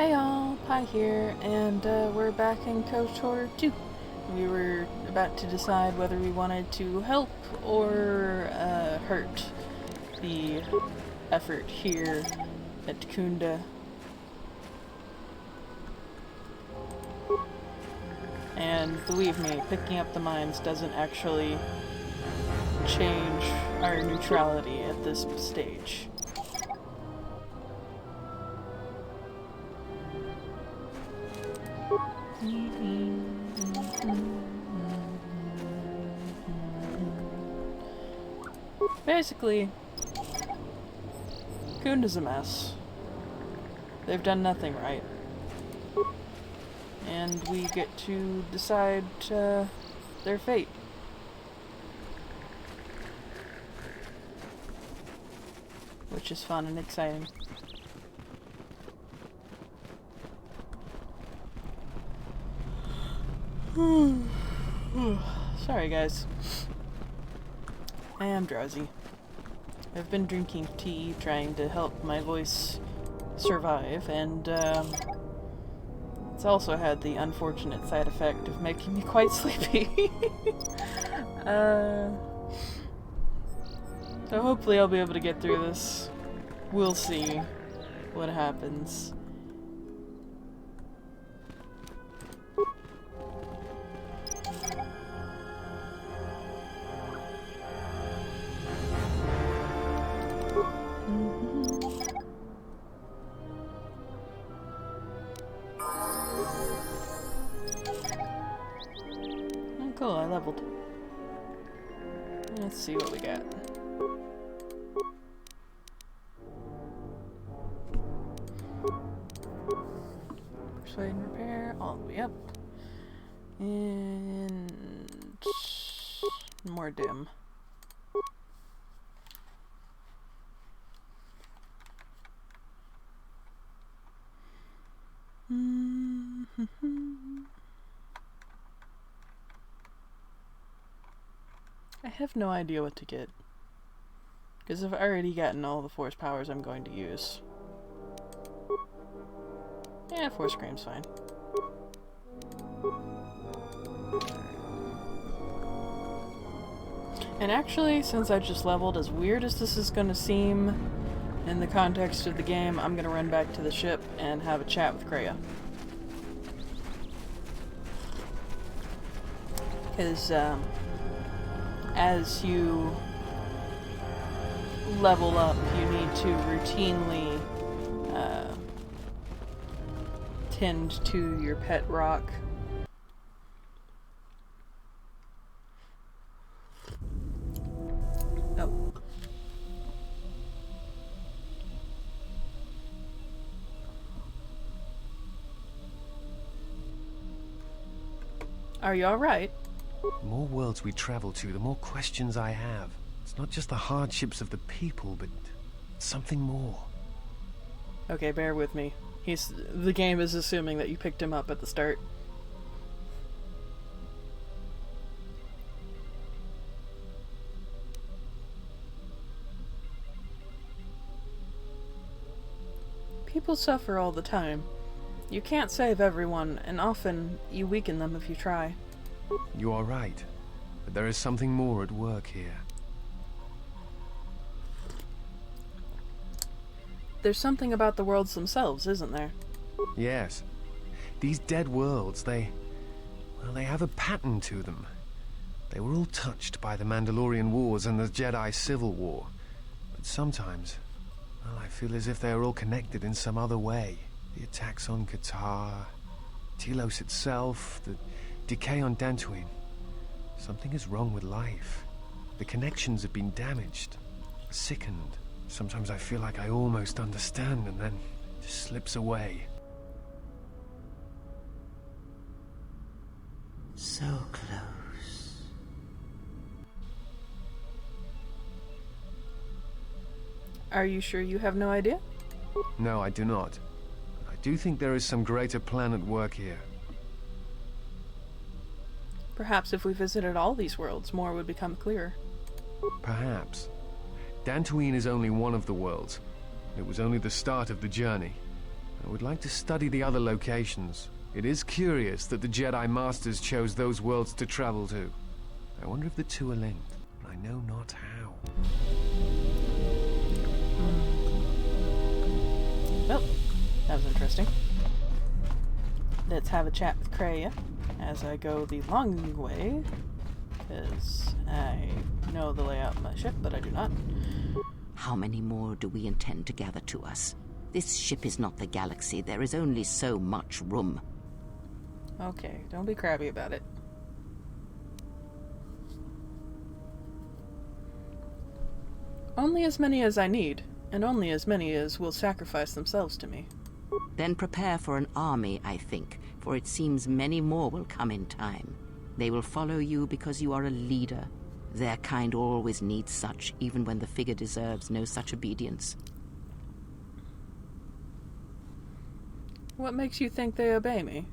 Hey all, Pi here, and we're back in KOTOR 2. We were about to decide whether we wanted to help or hurt the effort here at Khoonda. And believe me, picking up the mines doesn't actually change our neutrality at this stage. Basically, Khoonda's a mess. They've done nothing right. And we get to decide their fate. Which is fun and exciting. Sorry guys. I am drowsy. I've been drinking tea, trying to help my voice survive, and it's also had the unfortunate side effect of making me quite sleepy. So hopefully I'll be able to get through this. We'll see what happens. Oh, cool, I leveled. Let's see what we got. Persuade and repair all the way up. And more dim. I have no idea what to get, because I've already gotten all the force powers I'm going to use. Yeah, force scream's fine. And actually, since I just leveled, as weird as this is going to seem in the context of the game, I'm going to run back to the ship and have a chat with Kreia. Because, as you level up, you need to routinely tend to your pet rock. Oh. Are you alright? The more worlds we travel to, the more questions I have. It's not just the hardships of the people, but something more. Okay, bear with me. The game is assuming that you picked him up at the start. People suffer all the time. You can't save everyone, and often you weaken them if you try. You are right, but there is something more at work here. There's something about the worlds themselves, isn't there? Yes. These dead worlds, they have a pattern to them. They were all touched by the Mandalorian Wars and the Jedi Civil War. But sometimes, well, I feel as if they are all connected in some other way. The attacks on KOTOR, Telos itself, the decay on Dantooine. Something is wrong with life. The connections have been damaged, sickened. Sometimes I feel like I almost understand, and then it just slips away. So close. Are you sure you have no idea? No, I do not. I do think there is some greater plan at work here. Perhaps if we visited all these worlds, more would become clearer. Perhaps. Dantooine is only one of the worlds. It was only the start of the journey. I would like to study the other locations. It is curious that the Jedi Masters chose those worlds to travel to. I wonder if the two are linked, but I know not how. Well, that was interesting. Let's have a chat with Kreia as I go the long way, because I know the layout of my ship, but I do not. How many more do we intend to gather to us? This ship is not the galaxy. There is only so much room. Okay, don't be crabby about it. Only as many as I need, and only as many as will sacrifice themselves to me. Then prepare for an army, I think, for it seems many more will come in time. They will follow you because you are a leader. Their kind always needs such, even when the figure deserves no such obedience. What makes you think they obey me?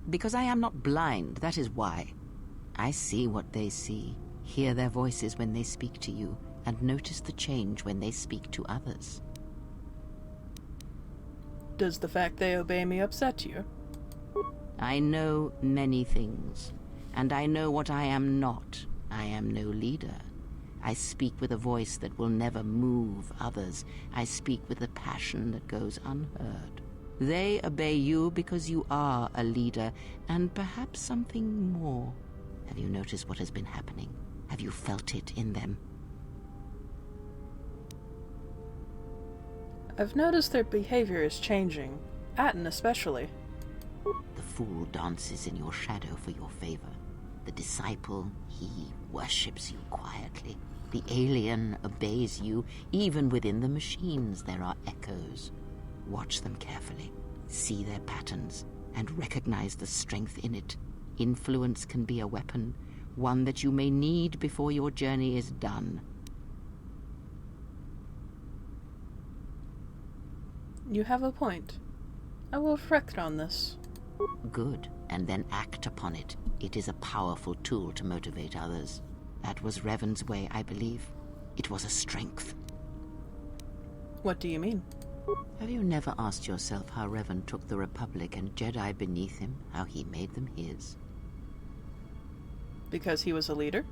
Because I am not blind, that is why. I see what they see, hear their voices when they speak to you, and notice the change when they speak to others. Does the fact they obey me upset you? I know many things, and I know what I am not. I am no leader. I speak with a voice that will never move others. I speak with a passion that goes unheard. They obey you because you are a leader, and perhaps something more. Have you noticed what has been happening? Have you felt it in them? I've noticed their behavior is changing. Atten especially. The fool dances in your shadow for your favor. The disciple, he worships you quietly. The alien obeys you. Even within the machines there are echoes. Watch them carefully. See their patterns, and recognize the strength in it. Influence can be a weapon, one that you may need before your journey is done. You have a point. I will reflect on this. Good, and then act upon it. It is a powerful tool to motivate others. That was Revan's way, I believe. It was a strength. What do you mean? Have you never asked yourself how Revan took the Republic and Jedi beneath him, how he made them his? Because he was a leader?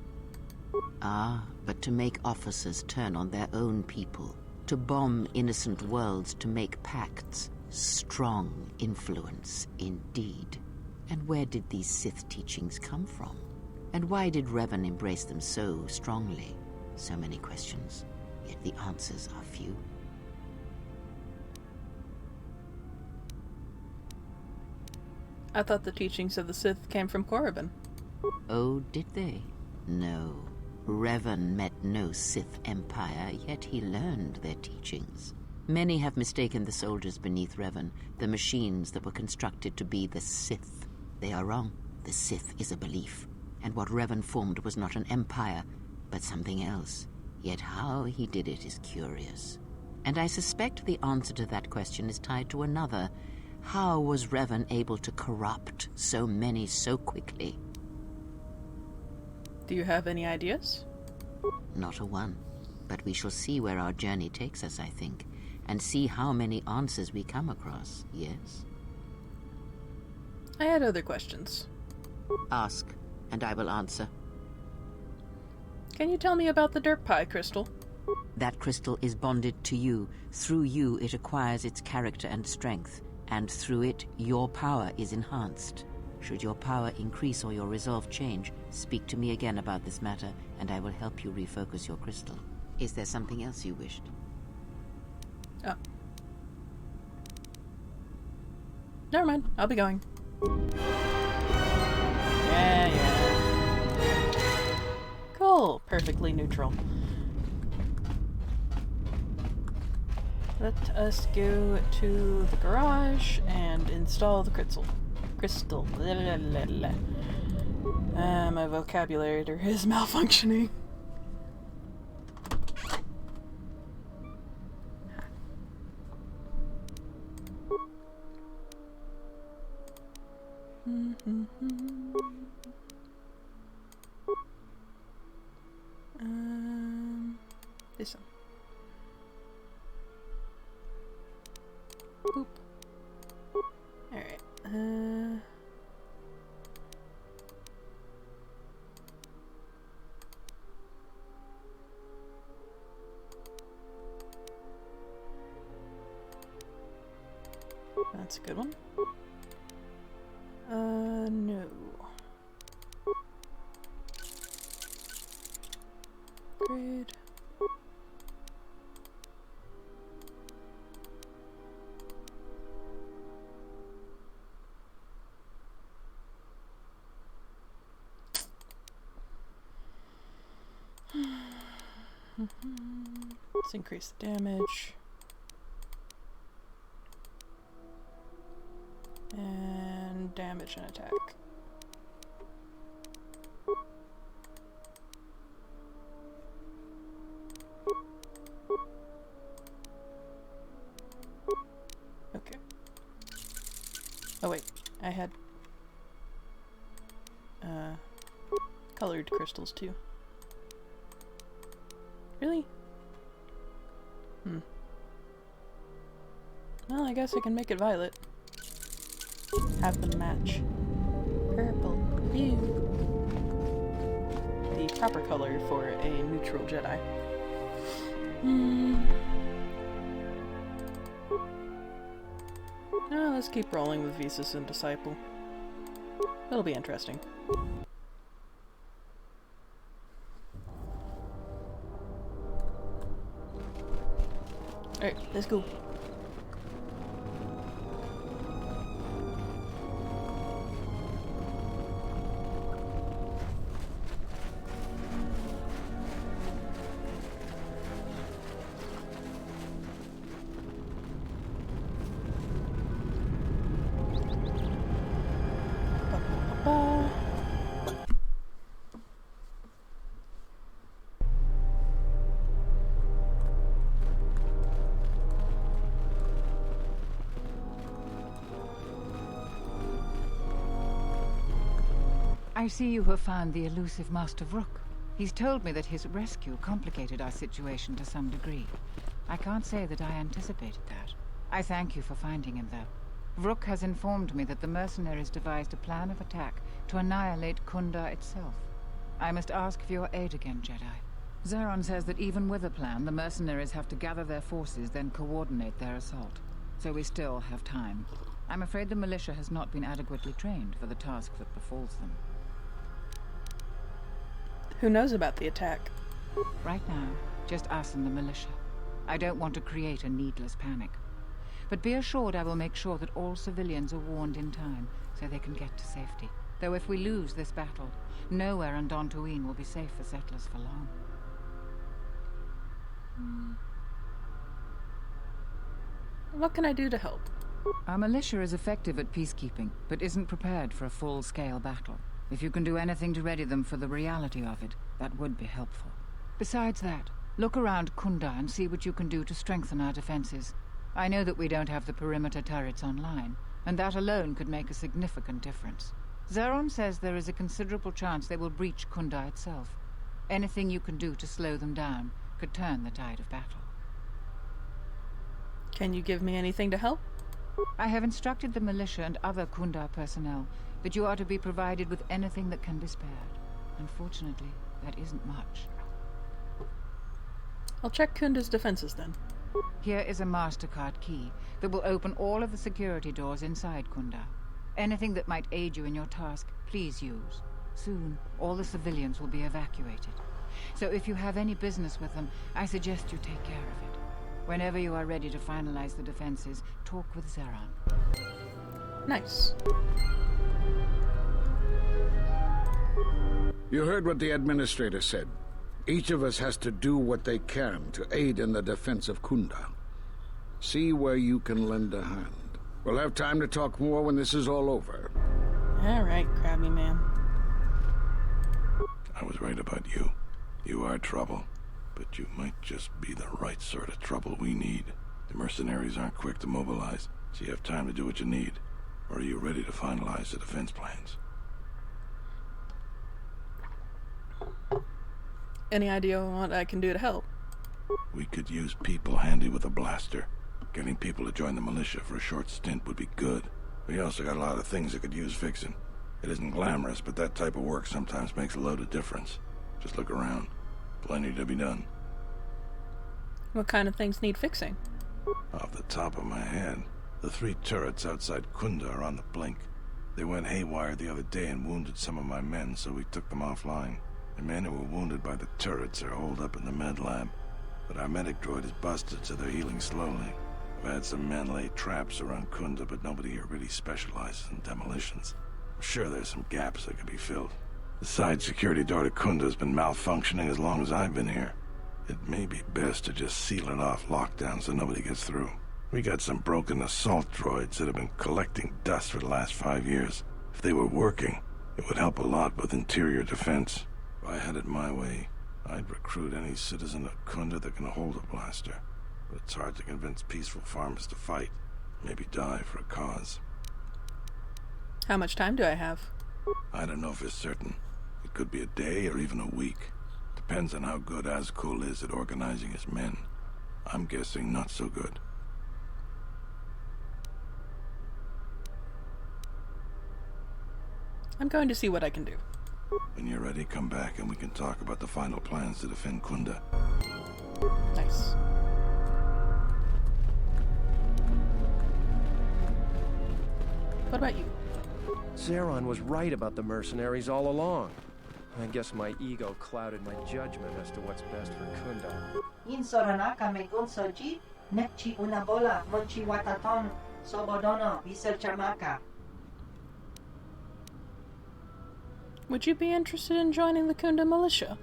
Ah, but to make officers turn on their own people, to bomb innocent worlds, to make pacts. Strong influence, indeed. And where did these Sith teachings come from? And why did Revan embrace them so strongly? So many questions, yet the answers are few. I thought the teachings of the Sith came from Korriban. Oh, did they? No. Revan met no Sith empire, yet he learned their teachings. Many have mistaken the soldiers beneath Revan, the machines that were constructed to be the Sith. They are wrong. The Sith is a belief, and what Revan formed was not an empire, but something else. Yet how he did it is curious. And I suspect the answer to that question is tied to another. How was Revan able to corrupt so many so quickly? Do you have any ideas? Not a one. But we shall see where our journey takes us, I think, and see how many answers we come across, yes? I had other questions. Ask, and I will answer. Can you tell me about the dirt pie crystal? That crystal is bonded to you. Through you, it acquires its character and strength, and through it, your power is enhanced. Should your power increase or your resolve change, speak to me again about this matter, and I will help you refocus your crystal. Is there something else you wished? Oh. Never mind, I'll be going. Yeah. Cool, perfectly neutral. Let us go to the garage and install the crystal. My vocabulary is malfunctioning. This one. Boop. That's a good one. No. Grade. Let's increase the damage. And damage and attack. Okay. Oh wait, I had colored crystals too. Really? Well, I guess I can make it violet. Have them match. Purple. Ew. The proper color for a neutral Jedi. Oh, let's keep rolling with Visas and Disciple. It'll be interesting. Alright, let's go. I see you have found the elusive Master Vrook. He's told me that his rescue complicated our situation to some degree. I can't say that I anticipated that. I thank you for finding him, though. Vrook has informed me that the mercenaries devised a plan of attack to annihilate Khoonda itself. I must ask for your aid again, Jedi. Zeron says that even with a plan, the mercenaries have to gather their forces, then coordinate their assault. So we still have time. I'm afraid the militia has not been adequately trained for the task that befalls them. Who knows about the attack? Right now, just us and the militia. I don't want to create a needless panic. But be assured I will make sure that all civilians are warned in time, so they can get to safety. Though if we lose this battle, nowhere on Dantooine will be safe for settlers for long. What can I do to help? Our militia is effective at peacekeeping, but isn't prepared for a full-scale battle. If you can do anything to ready them for the reality of it, that would be helpful. Besides that, look around Khoonda and see what you can do to strengthen our defenses. I know that we don't have the perimeter turrets online, and that alone could make a significant difference. Zeron says there is a considerable chance they will breach Khoonda itself. Anything you can do to slow them down could turn the tide of battle. Can you give me anything to help? I have instructed the militia and other Khoonda personnel that you are to be provided with anything that can be spared. Unfortunately, that isn't much. I'll check Khoonda's defenses then. Here is a MasterCard key that will open all of the security doors inside Khoonda. Anything that might aid you in your task, please use. Soon, all the civilians will be evacuated. So if you have any business with them, I suggest you take care of it. Whenever you are ready to finalize the defenses, talk with Zeron. Nice. You heard what the administrator said. Each of us has to do what they can to aid in the defense of Khoonda. See where you can lend a hand. We'll have time to talk more when this is all over. Alright, Krabby Man. I was right about you. You are trouble. But you might just be the right sort of trouble we need. The mercenaries aren't quick to mobilize, so you have time to do what you need. Or are you ready to finalize the defense plans? Any idea on what I can do to help? We could use people handy with a blaster. Getting people to join the militia for a short stint would be good. We also got a lot of things that could use fixing. It isn't glamorous, but that type of work sometimes makes a load of difference. Just look around. Plenty to be done. What kind of things need fixing? Off the top of my head, The 3 turrets outside Khoonda are on the blink. They went haywire the other day and wounded some of my men, so we took them offline. The men who were wounded by the turrets are holed up in the med lab. But our medic droid is busted, so they're healing slowly. I've had some men lay traps around Khoonda, but nobody here really specializes in demolitions. I'm sure there's some gaps that could be filled. The side security door to Khoonda has been malfunctioning as long as I've been here. It may be best to just seal it off lockdown so nobody gets through. We got some broken assault droids that have been collecting dust for the last 5 years. If they were working, it would help a lot with interior defense. If I had it my way, I'd recruit any citizen of Khoonda that can hold a blaster. But it's hard to convince peaceful farmers to fight, maybe die for a cause. How much time do I have? I don't know for certain. It could be a day or even a week. Depends on how good Azkul is at organizing his men. I'm guessing not so good. I'm going to see what I can do. When you're ready, come back and we can talk about the final plans to defend Khoonda. Nice. What about you? Zeron was right about the mercenaries all along. I guess my ego clouded my judgment as to what's best for Khoonda. Insoranaka megunsoji, nepchi unabola, monchi wataton, sobodono, viselchamaka. Would you be interested in joining the Khoonda militia?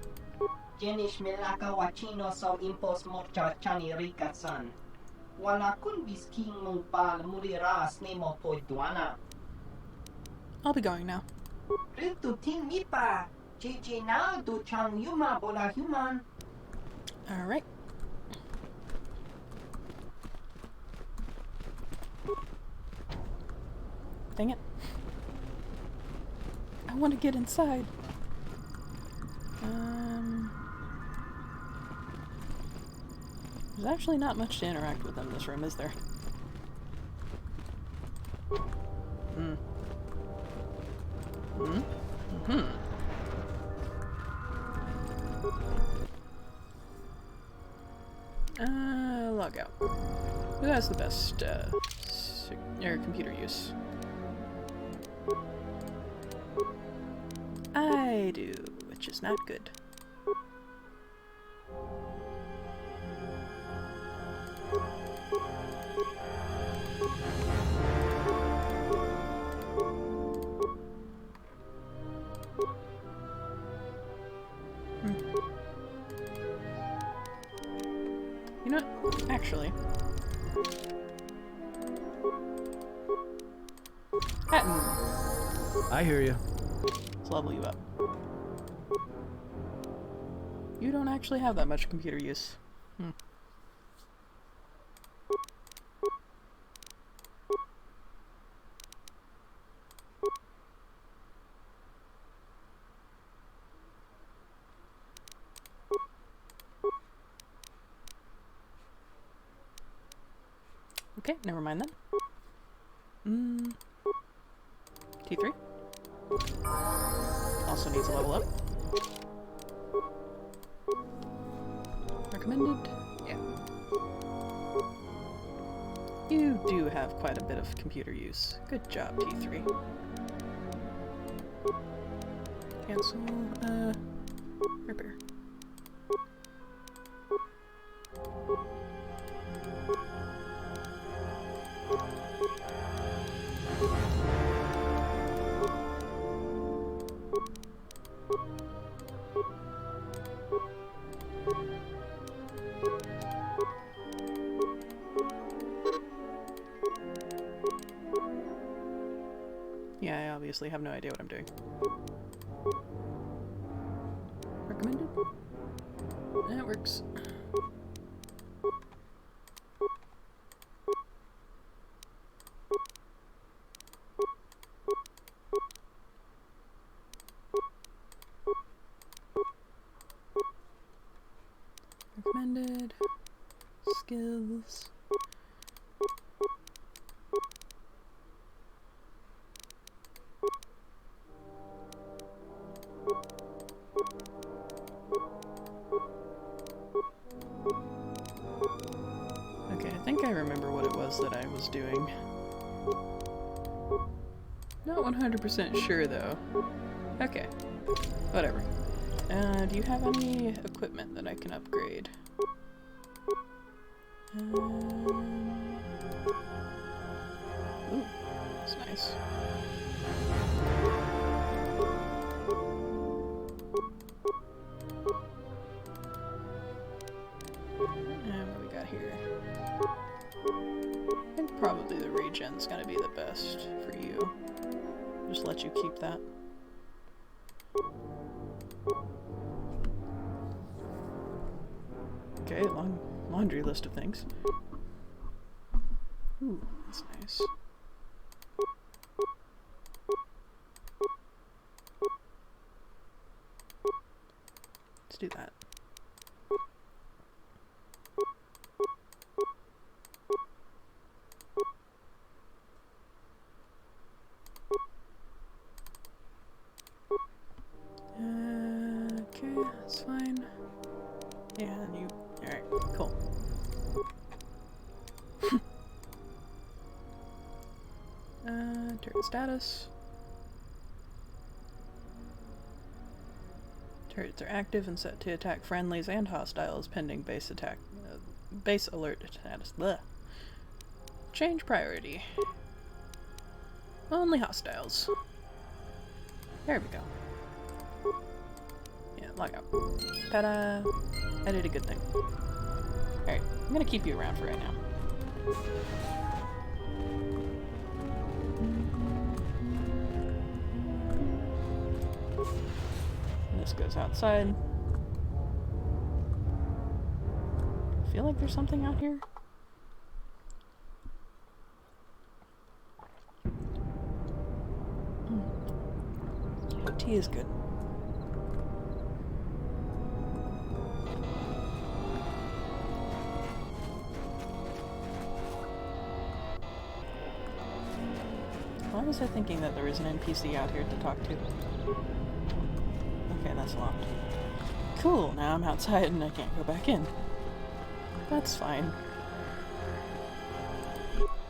Jenish milaka wachino so impos morcha chani rikasan. Wala kun bisking mong pal muriras nemo poiduana. I'll be going now. Ritu ting mipa, jiji na du chang yuma bola human. Alright. Dang it. I want to get inside. There's actually not much to interact with in this room, is there? Log out. Who has the best, computer use? I do, which is not good. You know what? Actually, Hatton, I hear you. let's level you up. You don't actually have that much computer use. Okay, never mind then. T3. Also needs a level up. Recommended? Yeah. You do have quite a bit of computer use. Good job, T3. Cancel, repair. Yeah, I obviously have no idea what I'm doing. Recommended? That works. Recommended. Skills. Okay, I think I remember what it was was that I was doing. Not 100% sure though. Okay, whatever. Do you have any equipment that I can upgrade? Ooh, that's nice. And what we got here? I think probably the regen's gonna be the best for you. Just let you keep that. Okay, long laundry list of things. Ooh, that's nice. Let's do that. Okay, that's fine. Yeah, and you. Alright, cool. Turret status. Turrets are active and set to attack friendlies and hostiles pending base attack. Base alert status. Blech. Change priority. Only hostiles. There we go. Yeah, log out. Ta-da! I did a good thing. Alright, I'm gonna keep you around for right now. This goes outside. I feel like there's something out here. Tea is good. Why was I thinking that there was an NPC out here to talk to? Okay, that's locked. Cool, now I'm outside and I can't go back in. That's fine.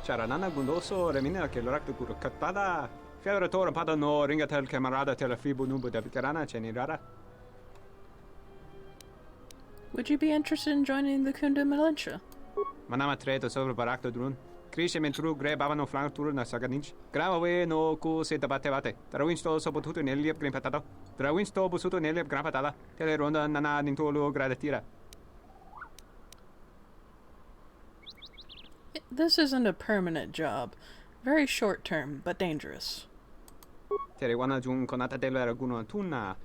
Charanana gundoso remina che l'orak guru katada. Fiaratore pada no ringatel camarada tela fibu nubu de vicarana chenirara. Would you be interested in joining the Khoonda militia? Manama treto sobre barakto drun. Crisce mentru gre bavano flantur na saganinch. Grave no cu se debatevate. Trawinsto sopotuto neliep grimpatato. Trawinsto busuto neliep grampatada. Tele ronda nana nintolo gradatira. This isn't a permanent job. Very short term, but dangerous. Terewana jun konata della raguno tunna.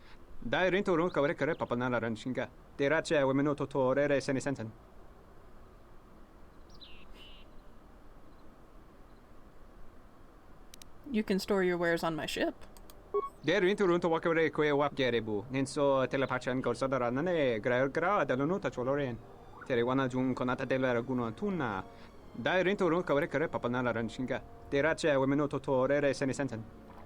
Dai rento ron kawre kare papanala ranchinga. Derace wemeno totorere senisensen. You can store your wares on my ship. Der rento ron to wakare kwe wap gerebu. Nenso telepachan gorsadara nane gra delono tacholoren. Terewana jun konata della raguno tunna. Dai rento ron kawre kare papanala ranchinga. Derace wemeno totorere senisensen.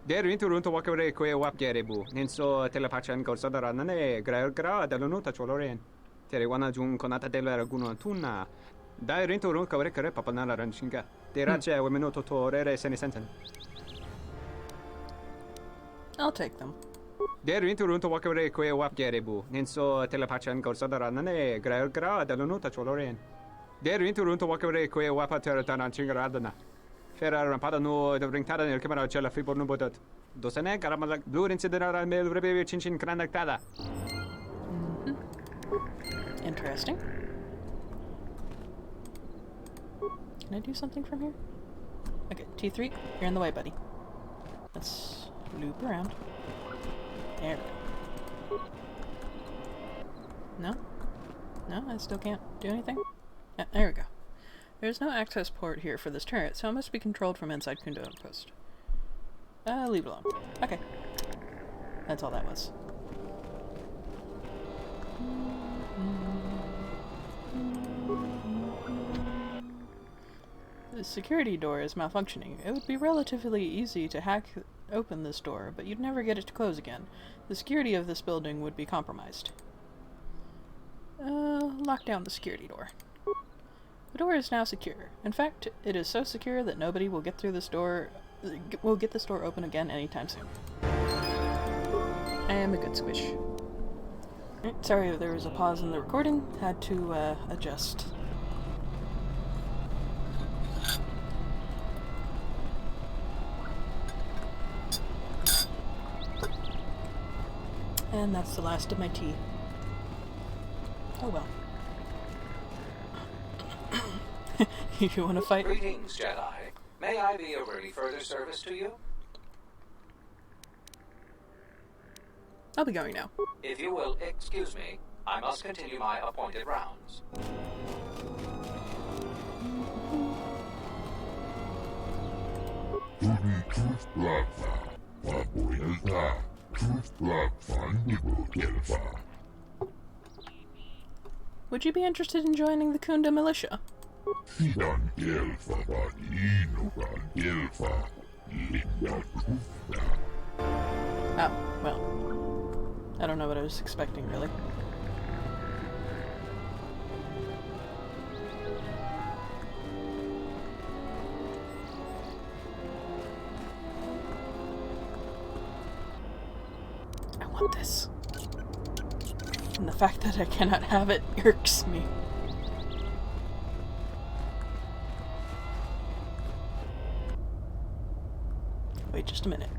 Der rento ron to wakare kwe wap gerebu. Nenso telepachan gorsadara nane gra delono tacholoren. Terewana jun konata della raguno tunna. Dai rento ron kawre kare papanala ranchinga. Derace wemeno totorere senisensen. I'll take them. Der rento ron to wakare kwe wap gerebu. Nenso telepachan gorsadara nane gra delono tacholoren. Der rento ron to wakare kwe wapa teratana chingaradana. Ferrar rampada no de ringtada nel camera cella fi por no botat. Dosene caramala blue incidera mel rebe chinchin cranactada. Interesting. Can I do something from here? Okay, T3, you're in the way, buddy. Let's loop around. There we go. No? No, I still can't do anything? Yeah, there we go. There's no access port here for this turret, so it must be controlled from inside Khoonda Outpost. Leave it alone. Okay. That's all that was. The security door is malfunctioning. It would be relatively easy to hack open this door, but you'd never get it to close again. The security of this building would be compromised. Lock down the security door. The door is now secure. In fact, it is so secure that nobody will get through this door. Will get this door open again anytime soon. I am a good squish. Right, sorry, there was a pause in the recording. Had to adjust. And that's the last of my tea. Oh well. You want to fight? Greetings, Jedi. May I be of any further service to you? I'll be going now. If you will excuse me, I must continue my appointed rounds. Would you be interested in joining the Khoonda militia? Oh, well. I don't know what I was expecting, really. I want this. And the fact that I cannot have it irks me. Wait just a minute.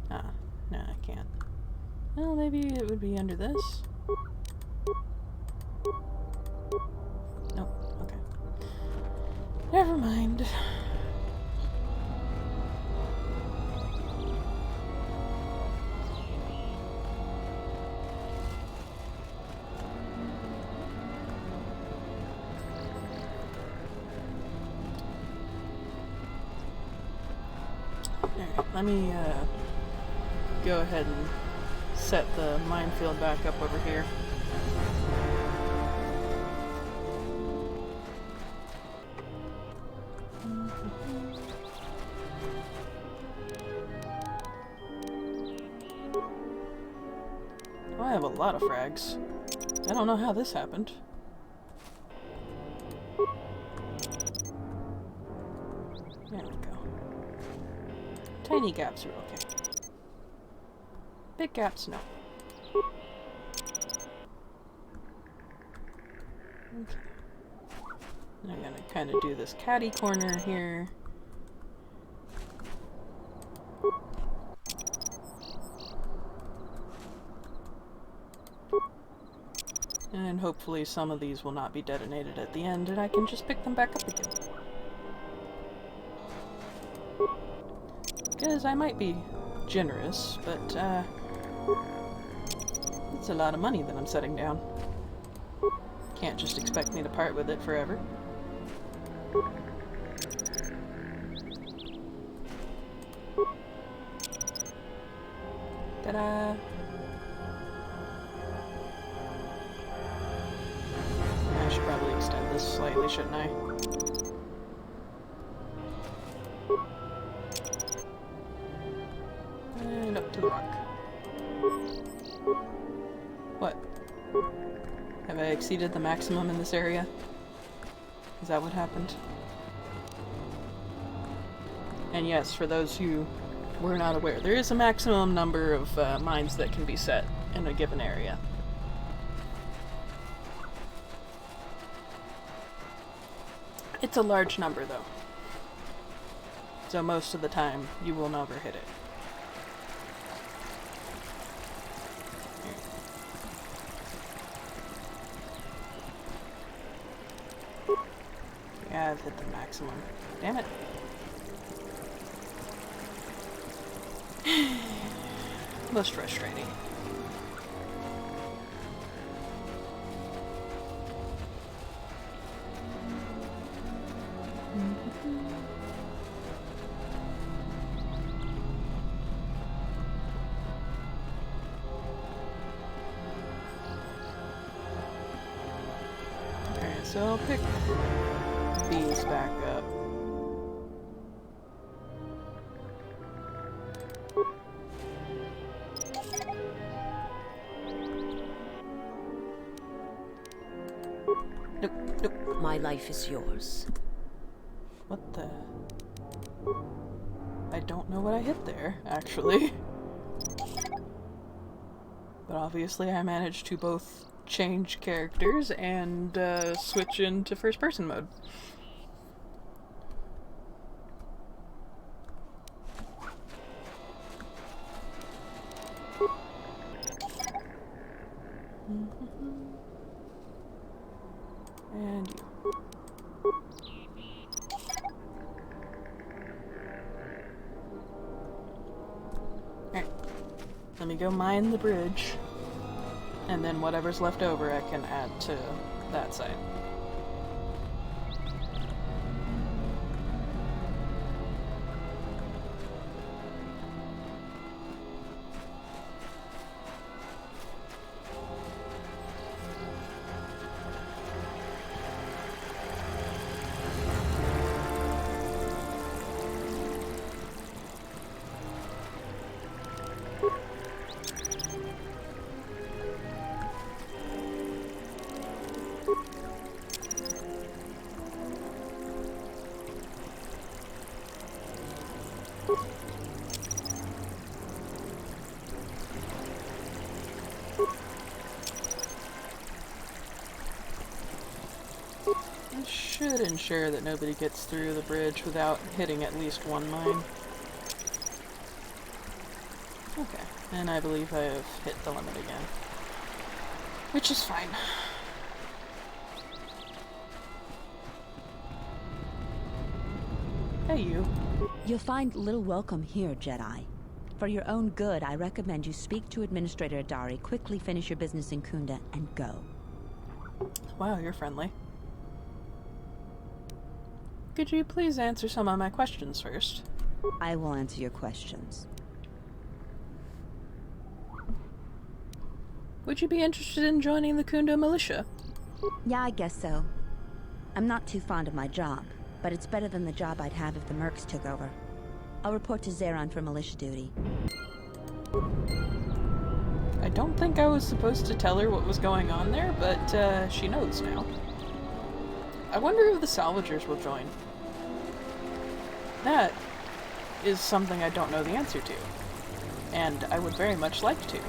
Ah, no, I can't. Well, maybe it would be under this. Nope, okay. Never mind. Alright, let me go ahead and set the minefield back up over here. Oh, I have a lot of frags. I don't know how this happened. There we go. Tiny gaps are okay. Big gaps, no. Okay. I'm gonna kind of do this catty corner here. And hopefully some of these will not be detonated at the end, and I can just pick them back up again. Because I might be generous, but it's a lot of money that I'm setting down. Can't just expect me to part with it forever. Ta-da! I should probably extend this slightly, shouldn't I? And up to the rock. What? Have I exceeded the maximum in this area? Is that what happened? And yes, for those who were not aware, there is a maximum number of mines that can be set in a given area. It's a large number, though. So most of the time, you will never hit it. Yeah, I've hit the maximum. Damn it. Most frustrating. Alright, so I'll pick these back up. Nope, nope. My life is yours. What the? I don't know what I hit there, actually. But obviously I managed to both change characters and switch into first-person mode. And you. Alright. Let me go mine the bridge. And then whatever's left over I can add to that side. Should ensure that nobody gets through the bridge without hitting at least one mine. Okay, and I believe I have hit the limit again. Which is fine. Hey, you. You'll find little welcome here, Jedi. For your own good, I recommend you speak to Administrator Adari, quickly finish your business in Khoonda, and go. Wow, you're friendly. Could you please answer some of my questions first? I will answer your questions. Would you be interested in joining the Khoonda militia? Yeah, I guess so. I'm not too fond of my job, but it's better than the job I'd have if the Mercs took over. I'll report to Zeron for militia duty. I don't think I was supposed to tell her what was going on there, but she knows now. I wonder if the salvagers will join. That is something I don't know the answer to, and I would very much like to.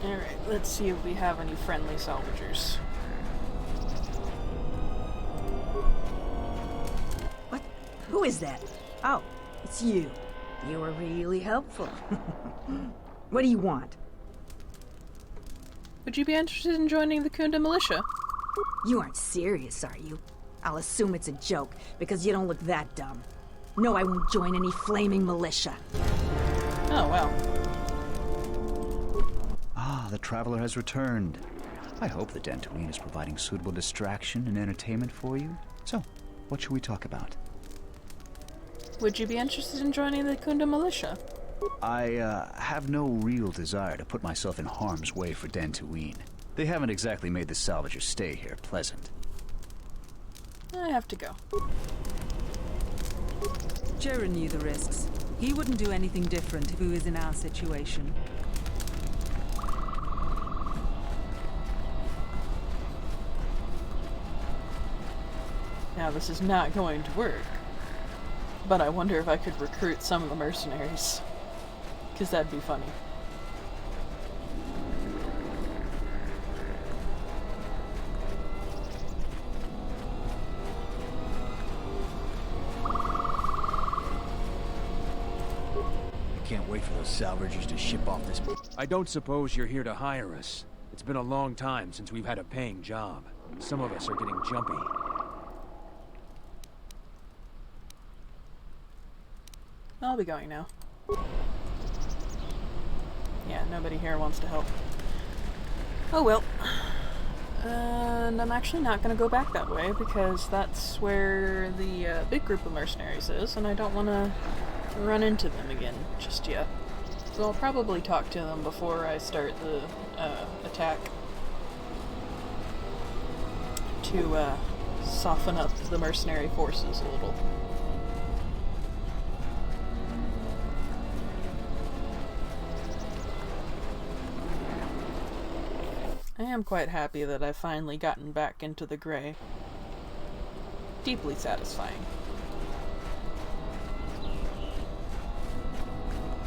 Alright, let's see if we have any friendly salvagers. What? Who is that? Oh, it's you. You were really helpful. What do you want? Would you be interested in joining the Khoonda militia? You aren't serious, are you? I'll assume it's a joke, because you don't look that dumb. No, I won't join any flaming militia. Oh, well. Ah, the traveler has returned. I hope the Dantooine is providing suitable distraction and entertainment for you. So, what should we talk about? Would you be interested in joining the Khoonda militia? I have no real desire to put myself in harm's way for Dantooine. They haven't exactly made the salvagers stay here pleasant. I have to go. Jaren knew the risks. He wouldn't do anything different if he was in our situation. Now, this is not going to work. But I wonder if I could recruit some of the mercenaries. Because that'd be funny. I can't wait for those salvagers to ship off this... I don't suppose you're here to hire us. It's been a long time since we've had a paying job. Some of us are getting jumpy. I'll be going now. Yeah, nobody here wants to help. Oh well. And I'm actually not going to go back that way because that's where the big group of mercenaries is, and I don't want to run into them again just yet. So I'll probably talk to them before I start the attack to soften up the mercenary forces a little. I am quite happy that I've finally gotten back into the gray. Deeply satisfying.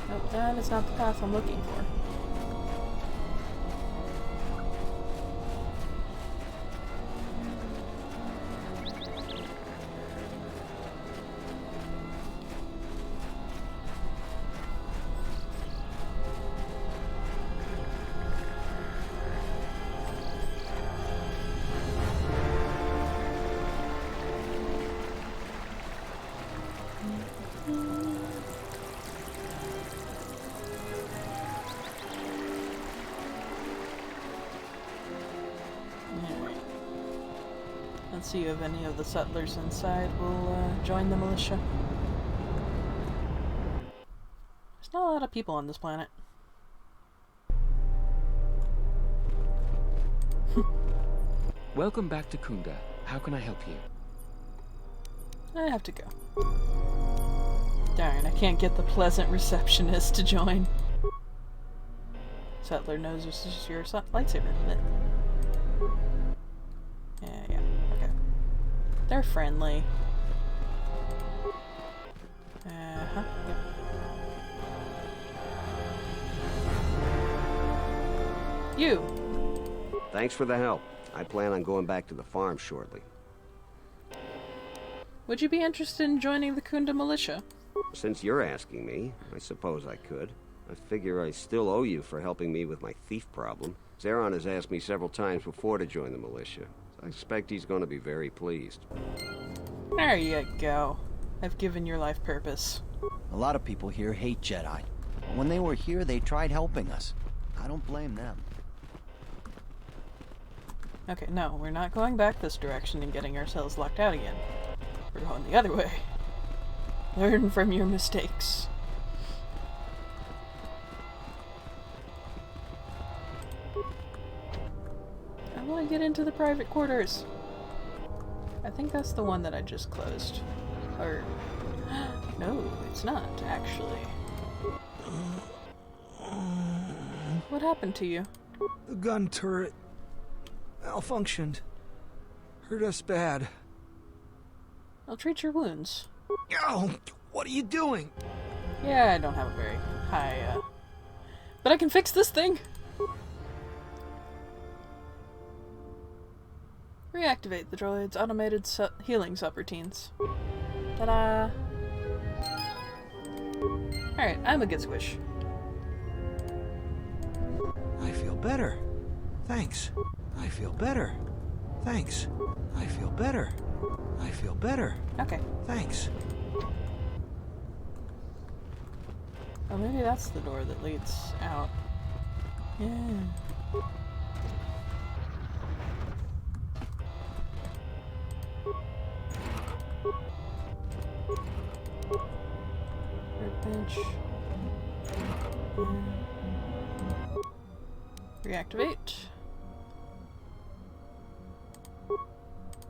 Oh, that is not the path I'm looking for. Let's see if any of the settlers inside will join the militia. There's not a lot of people on this planet. Welcome back to Khoonda. How can I help you? I have to go. Darn, I can't get the pleasant receptionist to join. Settler knows this is your lightsaber. Yeah, okay. They're friendly. Yep. You! Thanks for the help. I plan on going back to the farm shortly. Would you be interested in joining the Khoonda militia? Since you're asking me, I suppose I could. I figure I still owe you for helping me with my thief problem. Zeron has asked me several times before to join the militia. I expect he's going to be very pleased. There you go. I've given your life purpose. A lot of people here hate Jedi. When they were here, they tried helping us. I don't blame them. Okay, no, we're not going back this direction and getting ourselves locked out again. We're going the other way. Learn from your mistakes. I want to get into the private quarters. I think that's the one that I just closed. Or... no, it's not, actually. What happened to you? The gun turret malfunctioned. Hurt us bad. I'll treat your wounds. Oh, what are you doing? Yeah, I don't have a very high, but I can fix this thing! Reactivate the droid's automated healing subroutines. Ta-da! Alright, I'm a good squish. I feel better. Thanks. I feel better. Thanks. I feel better. I feel better. Okay. Thanks. Oh, maybe that's the door that leads out. Yeah. Workbench. Reactivate.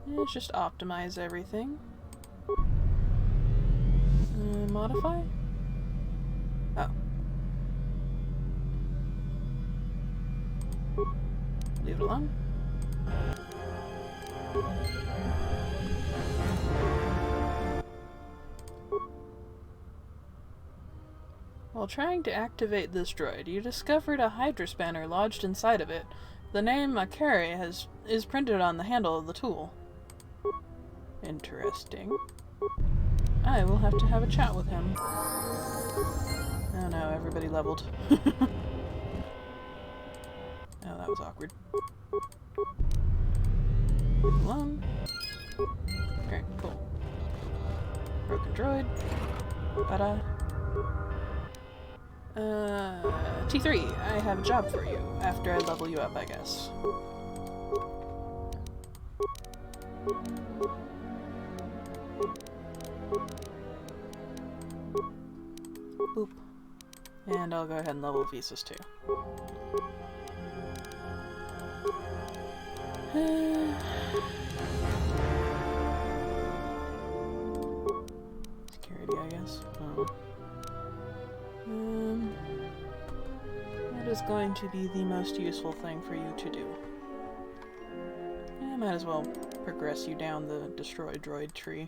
Let's just optimize everything. Modify? Oh. Leave it alone. While trying to activate this droid, you discovered a Hydra spanner lodged inside of it. The name Akari is printed on the handle of the tool. Interesting. I will have to have a chat with him. Oh no, everybody leveled. Oh, that was awkward. Leave it alone. Okay, cool. Broken droid. Ta-da. T3, I have a job for you after I level you up, I guess. Boop. And I'll go ahead and level Visas too. Security, I guess. Oh. What is going to be the most useful thing for you to do? I might as well progress you down the destroy droid tree.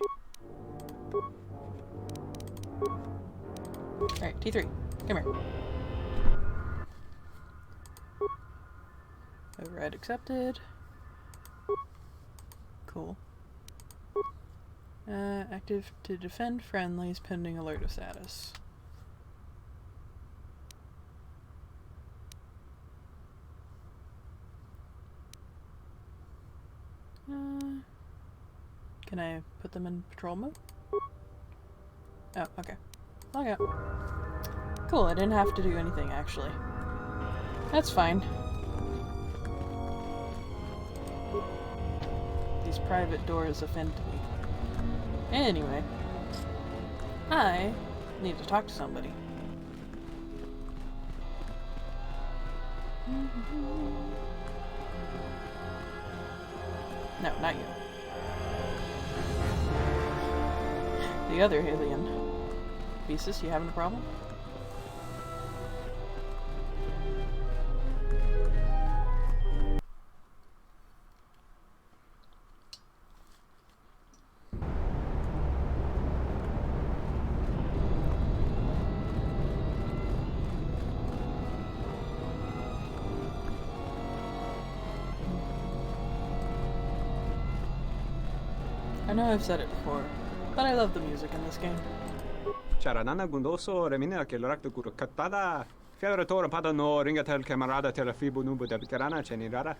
Alright, T3, come here. Override accepted. Cool. Active to defend friendlies pending alert of status. Can I put them in patrol mode? Oh, okay. Log out. Cool, I didn't have to do anything, actually. That's fine. These private doors offend me. Anyway. I need to talk to somebody. No, not you. The other alien. Visas, you having a problem? I know I've said it before, but I love the music in this game. Charanana gundoso remina che l'orakto guru kattada. Fiaratore pada no ringatel camarada telefibu nubu debikarana chenirara.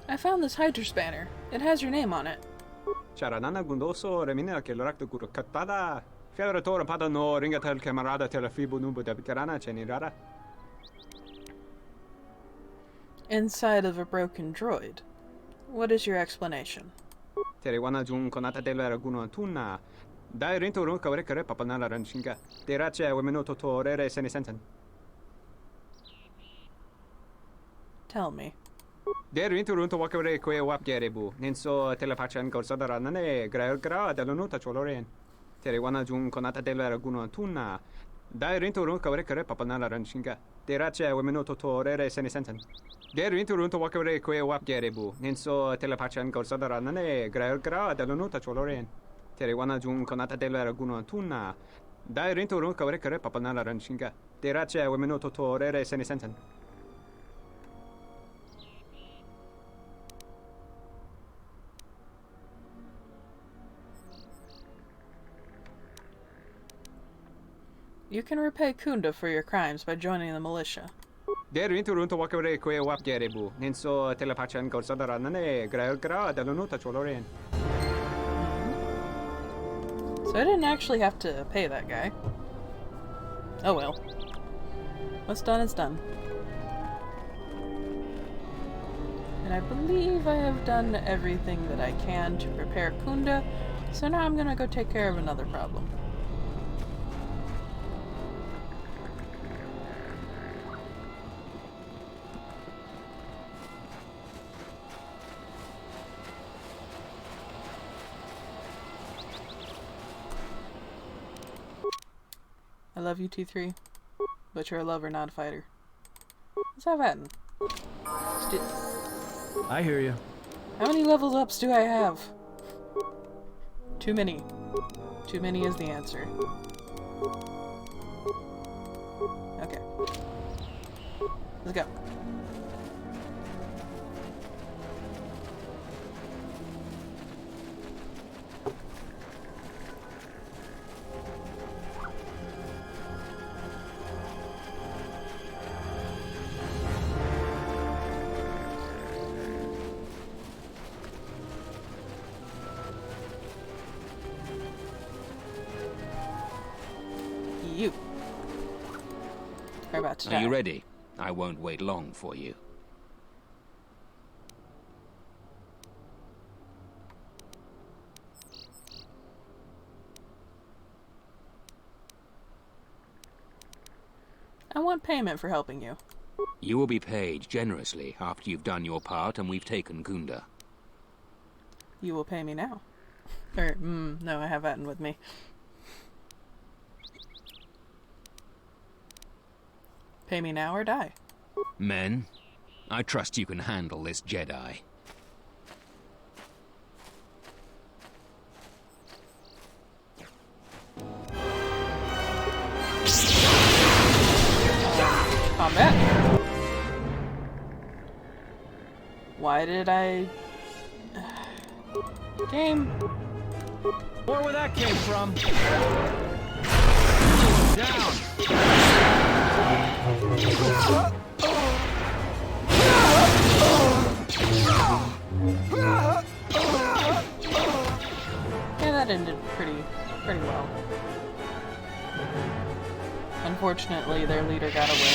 I found this Hydra spanner. It has your name on it. Charanana gundoso remina che l'orakto guru kattada. Fiaratore pada no ringatel camarada telefibu nubu debikarana chenirara. Inside of a broken droid. What is your explanation? Teriwana jun konata della raguno tunna. Dai rinto run kawre kare papanala ranchinga. Terace wemeno totorere senisensen. Tell me. Der rinto run to wakare kwe wap gerebu. Ninso telepachan gorsadara nane gra dell'onuta choloren. Teriwana jun konata della raguno tunna. Dai rinto run kawre kare papanala ranchinga. Terace wemeno totorere senisensen. Der rinto run to wakare kwe wap gerebu. Ninso telepachan gorsadara nane gra dell'onuta choloren. Teriwana jun konata della raguno tunna. Dai rinto run kawre kare papanala ranchinga. Terace wemeno totorere senisensen. You can repay Khoonda for your crimes by joining the militia. Der rinto run to wakare kwe wap gerebu. Ninso telepachan gorsadara nane gra dell'onuta choloren. So I didn't actually have to pay that guy. Oh well. What's done is done. And I believe I have done everything that I can to prepare Khoonda, so now I'm gonna go take care of another problem. I love you, T3, but you're a lover, not a fighter. Let's have at it. I hear you. How many level ups do I have? Too many. Too many is the answer. Okay. Let's go. are about to Are die. you ready? I won't wait long for you. I want payment for helping you. You will be paid generously after you've done your part and we've taken Khoonda. You will pay me now. Or, no, I have Atten with me. Pay me now or die. Men, I trust you can handle this Jedi. Combat. Why did I... Game. More where that came from. Down. Yeah, that ended pretty well. Unfortunately, their leader got away,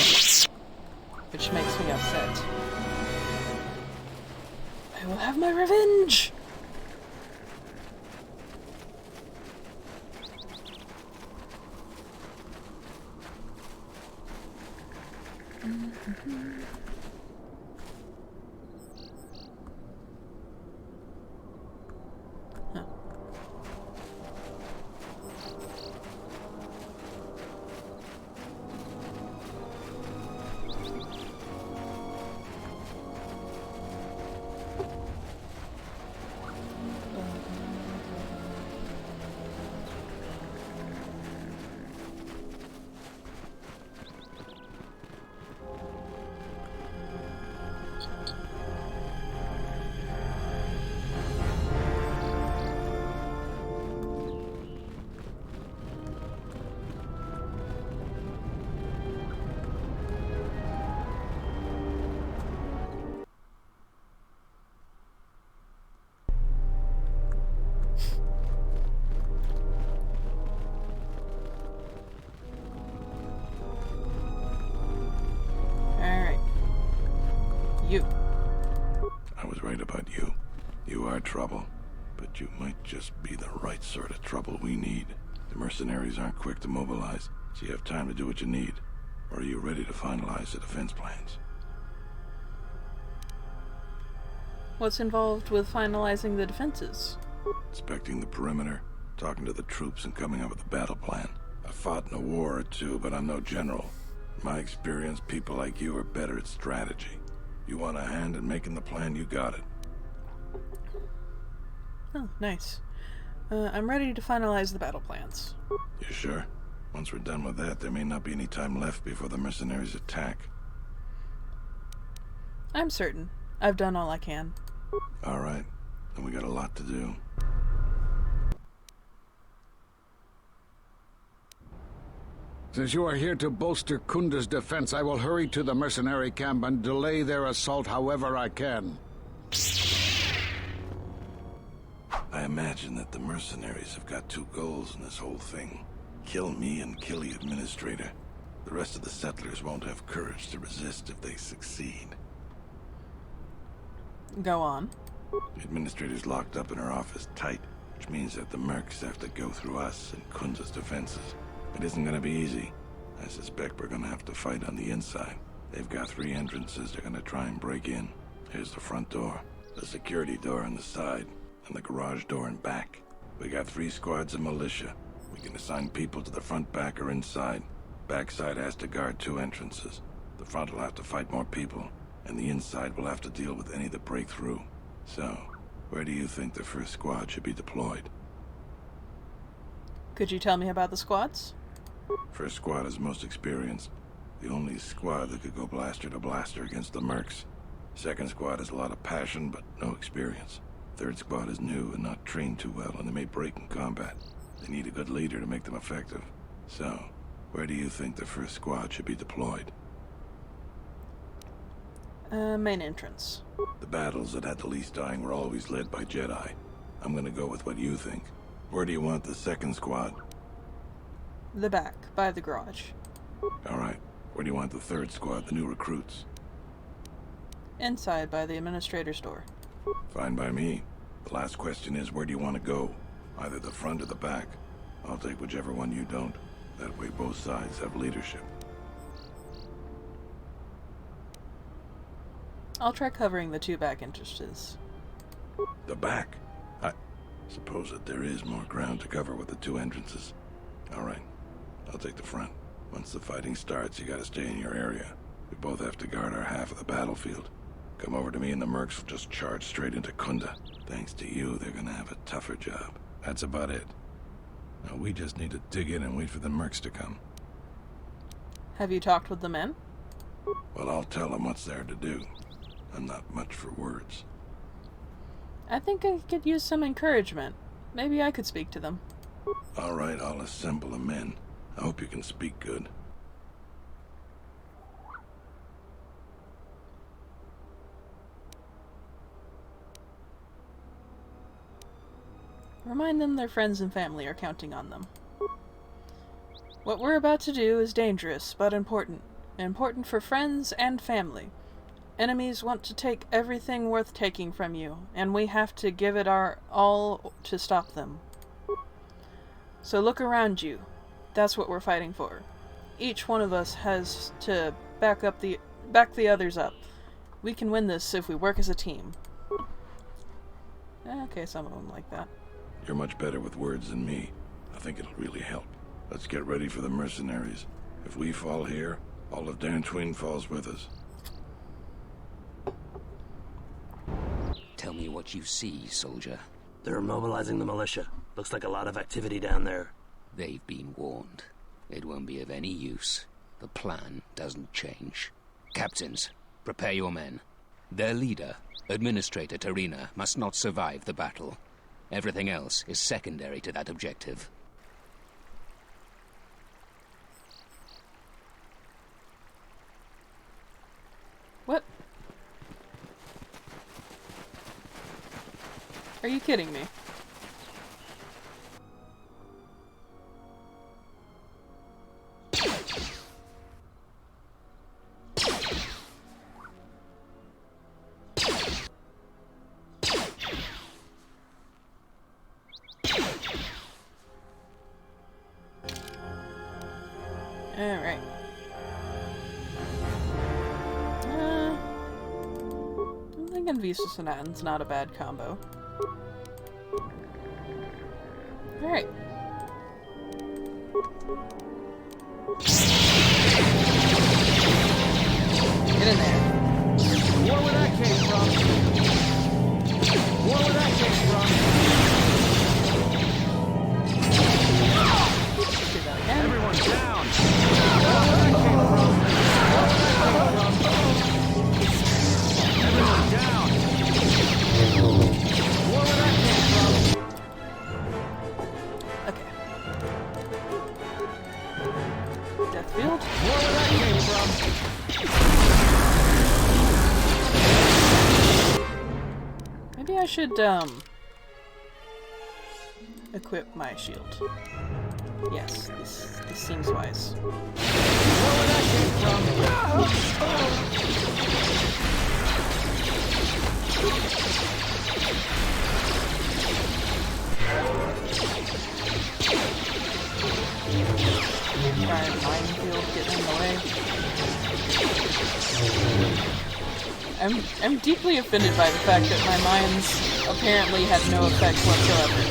which makes me upset. I will have my revenge! Huh. You. I was right about you. You are trouble, but you might just be the right sort of trouble we need. The mercenaries aren't quick to mobilize, so you have time to do what you need. Or are you ready to finalize the defense plans? What's involved with finalizing the defenses? Inspecting the perimeter, talking to the troops, and coming up with a battle plan. I've fought in a war or two, but I'm no general. In my experience, people like you are better at strategy. You want a hand in making the plan, you got it. Oh, nice. I'm ready to finalize the battle plans. You sure? Once we're done with that, there may not be any time left before the mercenaries attack. I'm certain. I've done all I can. All right. Then we got a lot to do. Since you are here to bolster Khoonda's defense, I will hurry to the mercenary camp and delay their assault however I can. I imagine that the mercenaries have got two goals in this whole thing. Kill me and kill the administrator. The rest of the settlers won't have courage to resist if they succeed. Go on. The administrator's locked up in her office tight, which means that the mercs have to go through us and Khoonda's defenses. It isn't gonna be easy. I suspect we're gonna have to fight on the inside. They've got 3 entrances they're gonna try and break in. Here's the front door, the security door on the side, and the garage door in back. We got 3 squads of militia. We can assign people to the front, back, or inside. Backside has to guard 2 entrances. The front will have to fight more people, and the inside will have to deal with any that break through. So, where do you think the first squad should be deployed? Could you tell me about the squads? First squad is most experienced. The only squad that could go blaster to blaster against the mercs. Second squad has a lot of passion, but no experience. Third squad is new and not trained too well, and they may break in combat. They need a good leader to make them effective. So, where do you think the first squad should be deployed? Main entrance. The battles that had the least dying were always led by Jedi. I'm gonna go with what you think. Where do you want the second squad? The back, by the garage. All right. Where do you want the third squad, the new recruits? Inside by the administrator's door. Fine by me. The last question is, where do you want to go? Either the front or the back. I'll take whichever one you don't. That way both sides have leadership. I'll try covering the two back entrances. The back? I suppose that there is more ground to cover with the two entrances. All right. I'll take the front. Once the fighting starts, you gotta stay in your area. We both have to guard our half of the battlefield. Come over to me and the mercs will just charge straight into Khoonda. Thanks to you, they're gonna have a tougher job. That's about it. Now we just need to dig in and wait for the mercs to come. Have you talked with the men? Well, I'll tell them what's there to do. I'm not much for words. I think I could use some encouragement. Maybe I could speak to them. All right, I'll assemble the men. I hope you can speak good. Remind them their friends and family are counting on them. What we're about to do is dangerous, but important. Important for friends and family. Enemies want to take everything worth taking from you, and we have to give it our all to stop them. So look around you. That's what we're fighting for. Each one of us has to back the others up. We can win this if we work as a team. Okay, some of them like that. You're much better with words than me. I think it'll really help. Let's get ready for the mercenaries. If we fall here, all of Dantooine falls with us. Tell me what you see, soldier. They're mobilizing the militia. Looks like a lot of activity down there. They've been warned. It won't be of any use. The plan doesn't change. Captains, prepare your men. Their leader, Administrator Tarina, must not survive the battle. Everything else is secondary to that objective. What? Are you kidding me? Alright. I'm thinking Visas and Atten's not a bad combo. Alright. Get in there. More where that came from. More where that came from. Do that again. Everyone down. More where that came from. More where that came from. Everyone down. More where that came from. Okay. Deathfield. More where that came from. Maybe I should, equip my shield. Yes, this seems wise. More where that came from. Giant minefield getting in the way. I'm deeply offended by the fact that my mines apparently had no effect whatsoever.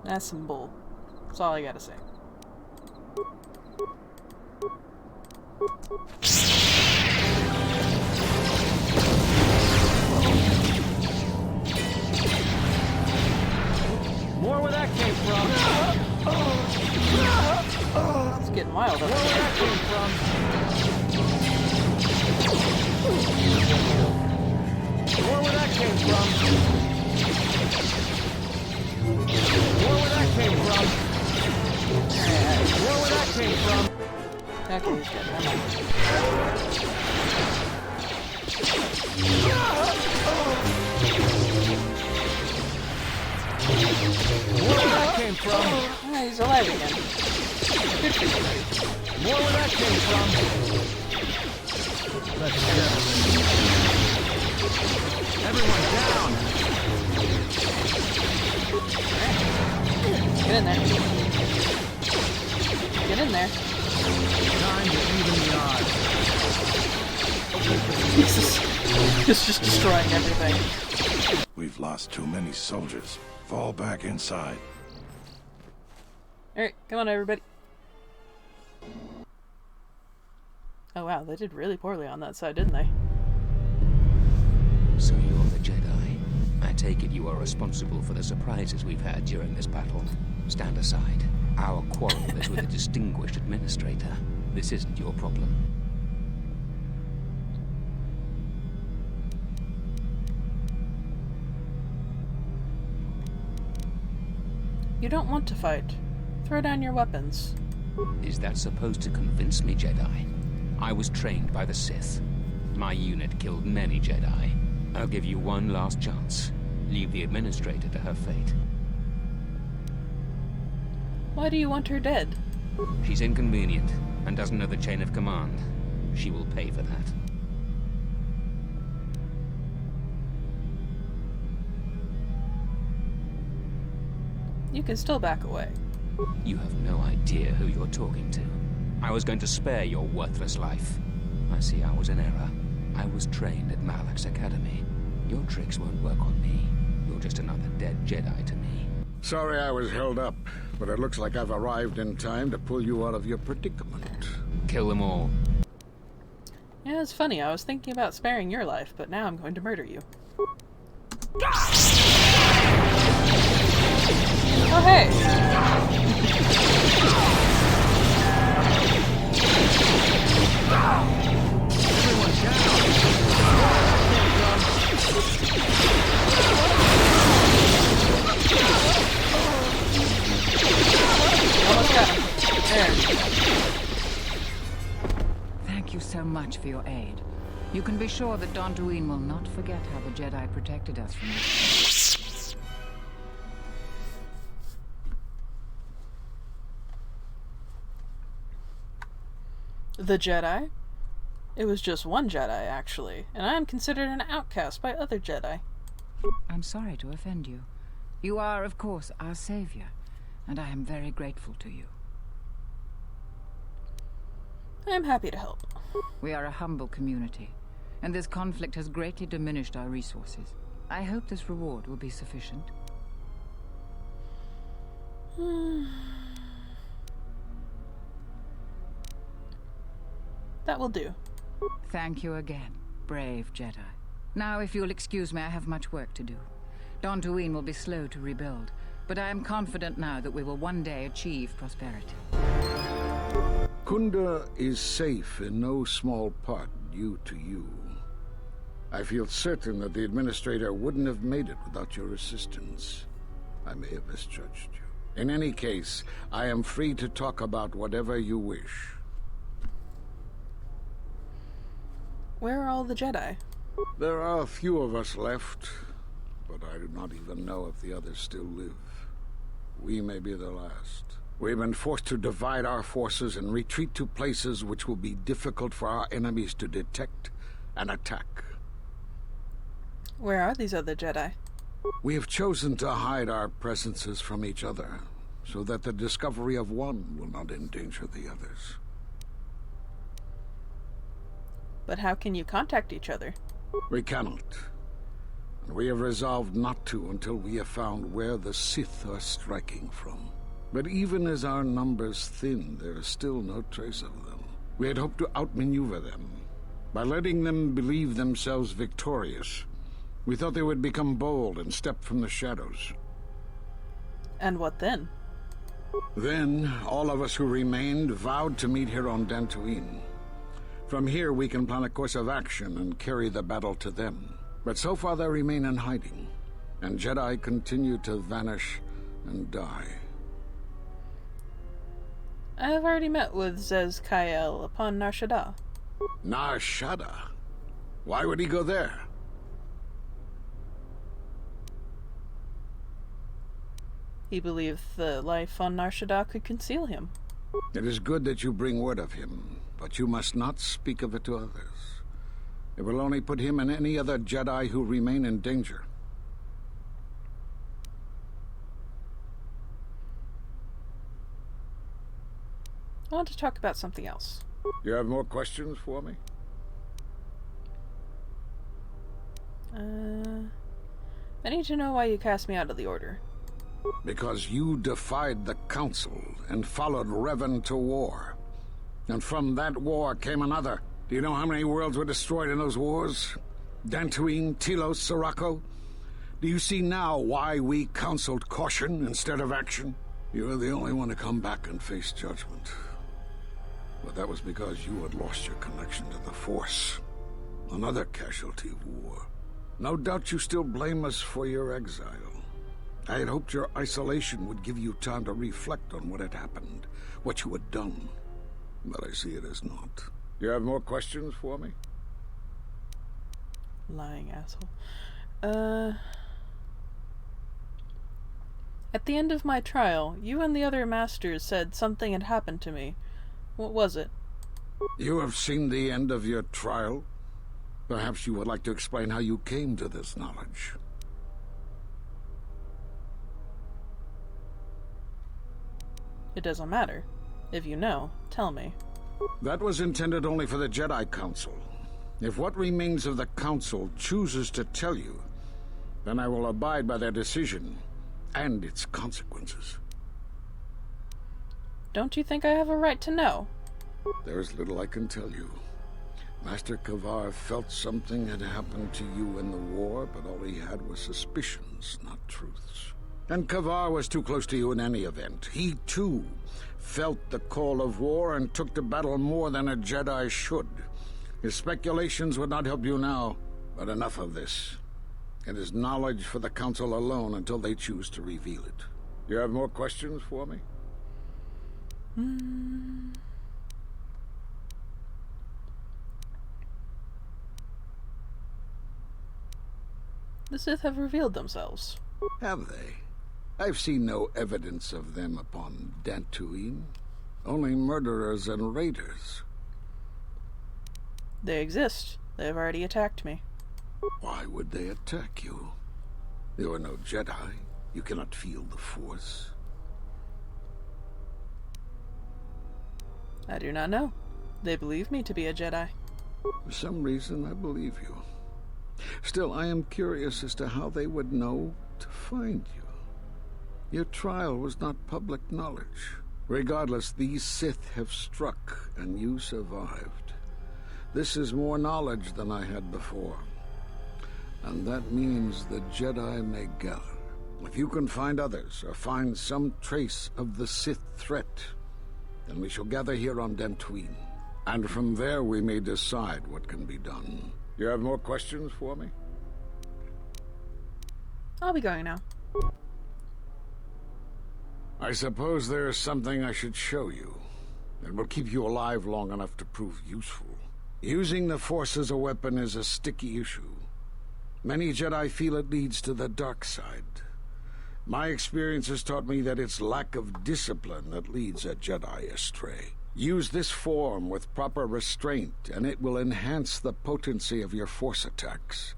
That's some bull. That's all I gotta say. More where that came from. It's getting wild over More where here. that came from. More where that came from. More where that came from. More where that came from. Okay, he's dead. Never mind. More where that came from. Oh, he's alive again. Good for you. More where that came from. Let's settle this. Everyone down. Get in there. Get in there. Time to even the odds. Jesus. It's just destroying everything. We've lost too many soldiers. Fall back inside. Alright, come on everybody. Oh wow, they did really poorly on that side, didn't they? So you're the Jedi. I take it you are responsible for the surprises we've had during this battle. Stand aside. Our quarrel is with a distinguished administrator. This isn't your problem. You don't want to fight. Throw down your weapons. Is that supposed to convince me, Jedi? I was trained by the Sith. My unit killed many Jedi. I'll give you one last chance. Leave the administrator to her fate. Why do you want her dead? She's inconvenient and doesn't know the chain of command. She will pay for that. You can still back away. You have no idea who you're talking to. I was going to spare your worthless life. I see I was in error. I was trained at Malak's academy. Your tricks won't work on me. You're just another dead Jedi to me. Sorry I was held up, but it looks like I've arrived in time to pull you out of your predicament. Kill them all. Yeah, it's funny. I was thinking about sparing your life, but now I'm going to murder you. Oh, hey! Everyone down. Almost got him. There. Thank you so much for your aid. You can be sure that Dantooine will not forget how the Jedi protected us from this. The Jedi? It was just one Jedi, actually, and I am considered an outcast by other Jedi. I'm sorry to offend you. You are, of course, our savior, and I am very grateful to you. I am happy to help. We are a humble community, and this conflict has greatly diminished our resources. I hope this reward will be sufficient. That will do. Thank you again, brave Jedi. Now, if you'll excuse me, I have much work to do. Dantooine will be slow to rebuild, but I am confident now that we will one day achieve prosperity. Khoonda is safe in no small part due to you. I feel certain that the Administrator wouldn't have made it without your assistance. I may have misjudged you. In any case, I am free to talk about whatever you wish. Where are all the Jedi? There are a few of us left, but I do not even know if the others still live. We may be the last. We've been forced to divide our forces and retreat to places which will be difficult for our enemies to detect and attack. Where are these other Jedi? We have chosen to hide our presences from each other, so that the discovery of one will not endanger the others. But how can you contact each other? We cannot. And we have resolved not to until we have found where the Sith are striking from. But even as our numbers thin, there is still no trace of them. We had hoped to outmaneuver them. By letting them believe themselves victorious, we thought they would become bold and step from the shadows. And what then? Then, all of us who remained vowed to meet here on Dantooine. From here, we can plan a course of action and carry the battle to them. But so far, they remain in hiding, and Jedi continue to vanish and die. I have already met with Zez Kael upon Nar Shaddaa. Nar Shaddaa? Why would he go there? He believed the life on Nar Shaddaa could conceal him. It is good that you bring word of him, but you must not speak of it to others. It will only put him and any other Jedi who remain in danger. I want to talk about something else. You have more questions for me? I need to know why you cast me out of the Order. Because you defied the Council and followed Revan to war. And from that war came another. Do you know how many worlds were destroyed in those wars? Dantooine, Telos, Sirocco? Do you see now why we counseled caution instead of action? You were the only one to come back and face judgment. But that was because you had lost your connection to the Force. Another casualty of war. No doubt you still blame us for your exile. I had hoped your isolation would give you time to reflect on what had happened, what you had done. But I see it as not. You have more questions for me? Lying asshole. At the end of my trial, you and the other masters said something had happened to me. What was it? You have seen the end of your trial? Perhaps you would like to explain how you came to this knowledge. It doesn't matter. If you know, tell me. That was intended only for the Jedi Council. If what remains of the Council chooses to tell you, then I will abide by their decision and its consequences. Don't you think I have a right to know? There is little I can tell you. Master Kavar felt something had happened to you in the war, but all he had was suspicions, not truths. And Kavar was too close to you in any event. He, too, felt the call of war and took to battle more than a Jedi should. His speculations would not help you now, but enough of this. It is knowledge for the Council alone until they choose to reveal it. You have more questions for me? The Sith have revealed themselves. Have they? I've seen no evidence of them upon Dantooine. Only murderers and raiders. They exist. They have already attacked me. Why would they attack you? You are no Jedi. You cannot feel the Force. I do not know. They believe me to be a Jedi. For some reason, I believe you. Still, I am curious as to how they would know to find you. Your trial was not public knowledge. Regardless, these Sith have struck, and you survived. This is more knowledge than I had before. And that means the Jedi may gather. If you can find others, or find some trace of the Sith threat, then we shall gather here on Dantooine. And from there we may decide what can be done. You have more questions for me? I'll be going now. I suppose there is something I should show you. It will keep you alive long enough to prove useful. Using the Force as a weapon is a sticky issue. Many Jedi feel it leads to the dark side. My experience has taught me that it's lack of discipline that leads a Jedi astray. Use this form with proper restraint, and it will enhance the potency of your Force attacks.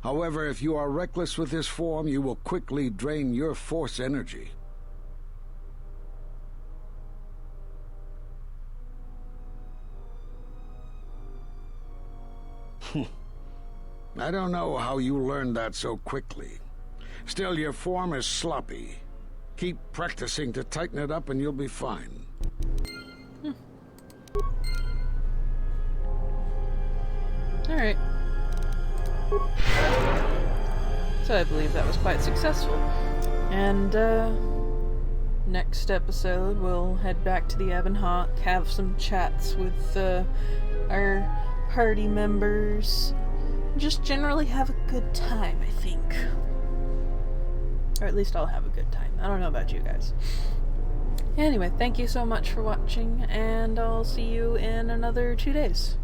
However, if you are reckless with this form, you will quickly drain your Force energy. I don't know how you learned that so quickly. Still, your form is sloppy. Keep practicing to tighten it up and you'll be fine. Alright. So I believe that was quite successful. And, next episode we'll head back to the Ebon Hawk, have some chats with, our party members. Just generally have a good time, I think. Or at least I'll have a good time. I don't know about you guys. Anyway, thank you so much for watching, and I'll see you in another 2 days.